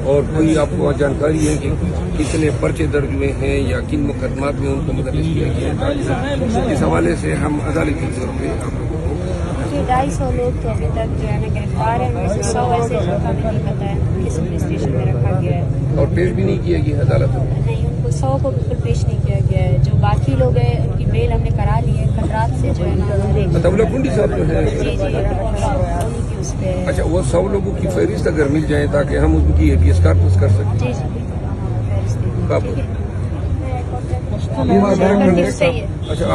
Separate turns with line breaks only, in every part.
اور کوئی آپ کو جانکاری ہے کہ کتنے پرچے درج ہوئے ہیں یا کن مقدمات میں ان کو مدرس کیا گیا ہے؟ اس حوالے سے ہم عدالت کے طور پہ آپ لوگوں کو
250 لوگ تو ابھی تک جو ہے نا گرفتار ہیں، ان میں سے 100 ایسے ہیں جو ہمیں نہیں پتہ ہے کس پولیس اسٹیشن میں رکھا گیا ہے
اور پیش بھی نہیں کیا گیا عدالت میں؟
نہیں، ان کو 100 کو بالکل پیش نہیں کیا گیا ہے. جو باقی لوگ ہیں ان کی بیل ہم نے کرا لی ہے کل رات سے جو ہے نا
طبلہ کنڈی صاحب جو ہے
جی انہیں کی اس پہ
اچھا وہ 100 لوگوں کی فہرست اگر مل جائے تاکہ ہم ان کی حیثیت کارپس کر سکیں.
جی
کب؟ اچھا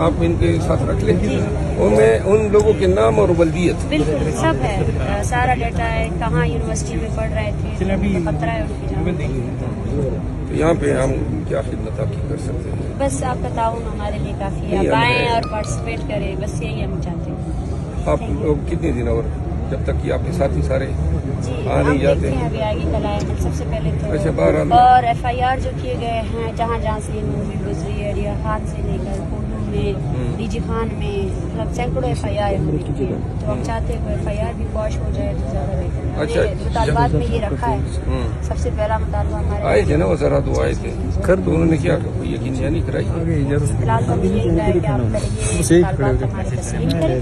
آپ ان کے ساتھ رکھ لیں ان میں ان لوگوں کے نام اور ولدیت
بالکل سب ہے، سارا ڈیٹا ہے، کہاں یونیورسٹی میں پڑھ رہے تھے، خطرہ ہے ان کی جان.
تو یہاں پہ ہم کیا خدمت آپ کی کر سکتے ہیں؟
بس آپ کا تعاون ہمارے لیے کافی ہے، آپ آئیں اور پارٹیسپیٹ کریں، بس یہی ہم چاہتے ہیں.
آپ لوگ کتنے دن اور جب تک کہ آپ کے ساتھی سارے
جی
آ نہیں جاتے ہیں؟
ابھی آگے کل آئے سب سے پہلے
اچھا
تو
بہرحال
اور FIR جو کیے گئے ہیں جہاں جہاں سے یہ مووی گزری ہے، ڈیا خان سے لے کر کوڈو میں، DG خان میں، مطلب سینکڑوں FIR ہونے کی ہے. تو ہم چاہتے ہیں کہ FIR بھی پاش ہو جائے تو زیادہ بہتر ہے.
اچھا
مطالبات میں یہ رکھا ہے، سب سے پہلا مطالبہ ہمارا
آئے تھے نا وہ ذرا تو آئے تھے کر تو انہوں نے کیا یقین نہیں کرائی.
فی الحال تو ہمیں یہی کہا ہے کہ آپ پہلے یہ مطالبات ہمارے تسلیم کریں،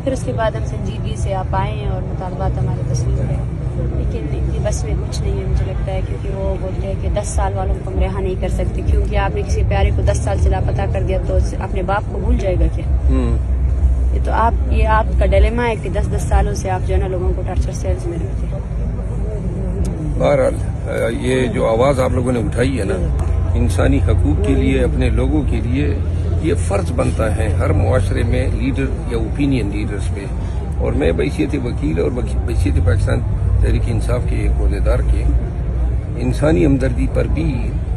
پھر اس کے بعد ہم سنجیدگی سے آپ آئیں اور مطالبات ہمارے تسلیم کریں. لیکن ان کی بس میں کچھ نہیں ہے مجھے لگتا ہے، کیونکہ وہ بولتے ہیں کہ 10 سال والوں کو ہم رہا نہیں کر سکتے، کیونکہ آپ نے کسی پیارے کو 10 سال سے لاپتہ کر دیا تو اپنے باپ کو بھول جائے گا کیا؟ یہ تو آپ کا ڈیلیما ہے کہ 10 سالوں سے آپ جو ہے نا لوگوں کو ٹارچر سیلز میں رکھتے ہیں.
بہرحال یہ جو آواز آپ لوگوں نے اٹھائی ہے نا انسانی حقوق کے لیے، اپنے لوگوں کے لیے، یہ فرض بنتا ہے ہر معاشرے میں لیڈر یا اوپینین لیڈرز پہ. اور میں بحیثیت وکیل اور بحیثیت پاکستان تحریک انصاف کے ایک عہدیدار کے انسانی ہمدردی پر بھی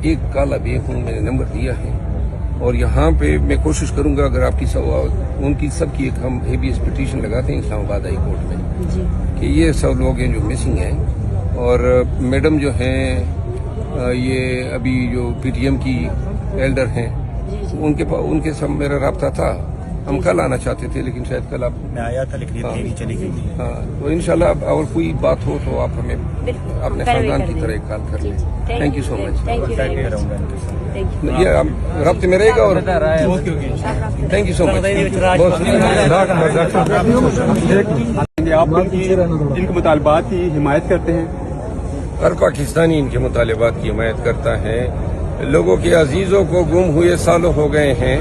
ایک کالا بے ہوں، میں نے نمبر دیا ہے. اور یہاں پہ میں کوشش کروں گا اگر آپ کی ان کی سب کی ایک ہم ہیبیس پٹیشن لگاتے ہیں اسلام آباد ہائی کورٹ میں کہ یہ سب لوگ ہیں جو مسنگ ہیں. اور میڈم جو ہیں یہ ابھی جو PTM کی ایلڈر ہیں ان کے سب میرا رابطہ تھا. ہم کل آنا چاہتے تھے لیکن شاید کل آپ
میں آیا تھا لیکن ٹرین چلی گئی.
ہاں تو انشاءاللہ اور کوئی بات ہو تو آپ ہمیں اپنے خاندان کی طرح ایک کال کر لیں. تھینک یو سو مچ. یہ رابطے میں رہے گا اور تھینک یو سو مچ.
آپ جن کے مطالبات کی حمایت کرتے ہیں؟
ہر پاکستانی ان کے مطالبات کی حمایت کرتا ہے. لوگوں کے عزیزوں کو گم ہوئے سالوں ہو گئے ہیں،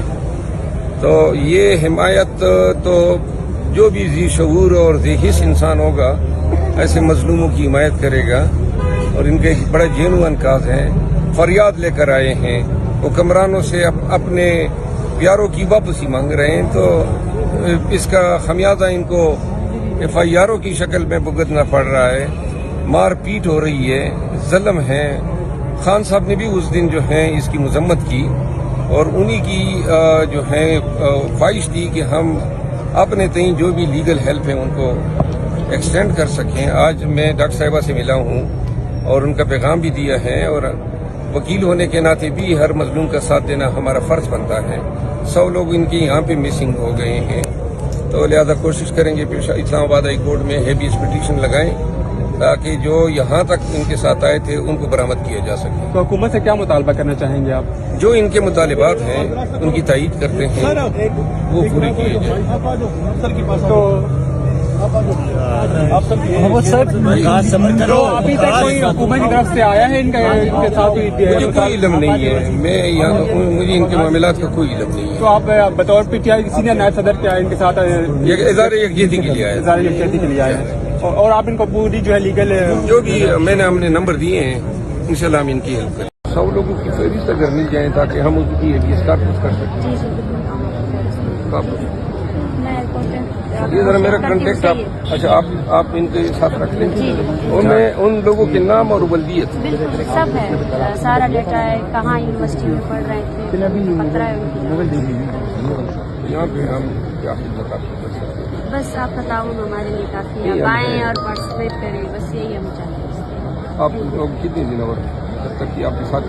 تو یہ حمایت تو جو بھی ذی شعور اور ذی حس انسان ہوگا ایسے مظلوموں کی حمایت کرے گا. اور ان کے بڑے جینوئن کاز ہیں، فریاد لے کر آئے ہیں، حکمرانوں سے اپنے پیاروں کی واپسی مانگ رہے ہیں. تو اس کا خمیازہ ان کو FIRوں کی شکل میں بھگتنا پڑ رہا ہے. مار پیٹ ہو رہی ہے، ظلم ہے. خان صاحب نے بھی اس دن جو ہے اس کی مذمت کی اور انہی کی جو ہے خواہش تھی کہ ہم اپنے تئیں جو بھی لیگل ہیلپ ہے ان کو ایکسٹینڈ کر سکیں. آج میں ڈاکٹر صاحبہ سے ملا ہوں اور ان کا پیغام بھی دیا ہے، اور وکیل ہونے کے ناطے بھی ہر مظلوم کا ساتھ دینا ہمارا فرض بنتا ہے. 100 لوگ ان کے یہاں پہ مسنگ ہو گئے ہیں، تو لہذا کوشش کریں گے اسلام آباد ہائی کورٹ میں ہیبیس پٹیشن لگائیں تاکہ جو یہاں تک ان کے ساتھ آئے تھے ان کو برآمد کیا جا سکے.
تو حکومت سے کیا مطالبہ کرنا چاہیں گے آپ؟
جو ان کے مطالبات ہیں ان کی تائید کرتے ہیں وہ پوری کیے جائیں.
تو ابھی تک کوئی حکومت کی طرف سے آیا ہے ان کے ساتھ؟
مجھے کوئی علم نہیں ہے، مجھے ان کے معاملات کا کوئی علم نہیں ہے.
تو آپ بطور PTI سینئر نائب صدر کیا ان کے ساتھ
اظہار یکجہتی کے لیے آیا
اظہار یکجہتی کے لیے آئے ہیں، اور آپ ان کو پوری جو ہے لیگل
جو بھی میں نے ہم نے نمبر دیے ہیں انشاءاللہ ہم ان کی ہیلپ کریں. 100 لوگوں کی فہرست اگر مل جائیں تاکہ ہم ان کی حیثیت کارپس کر سکیں. یہ ذرا میرا کنٹیکٹ اچھا آپ ان کے ساتھ رکھ لیں ان میں ان لوگوں کے نام اور ولدیت
بالکل سب ہے، سارا ڈیٹا ہے، کہاں یونیورسٹی میں پڑھ رہے تھے، خطرہ ہے ان کی جان.
یہاں پہ ہم کیا خدمت آپ کو کر سکتے ہیں؟
بس آپ کا تعاون ہمارے لیے کافی ہے، آپ آئیں اور پارٹیسپیٹ کریں، بس یہی ہم چاہتے ہیں.
آپ لوگ کتنے دن اور جب تک کہ آپ کے ساتھ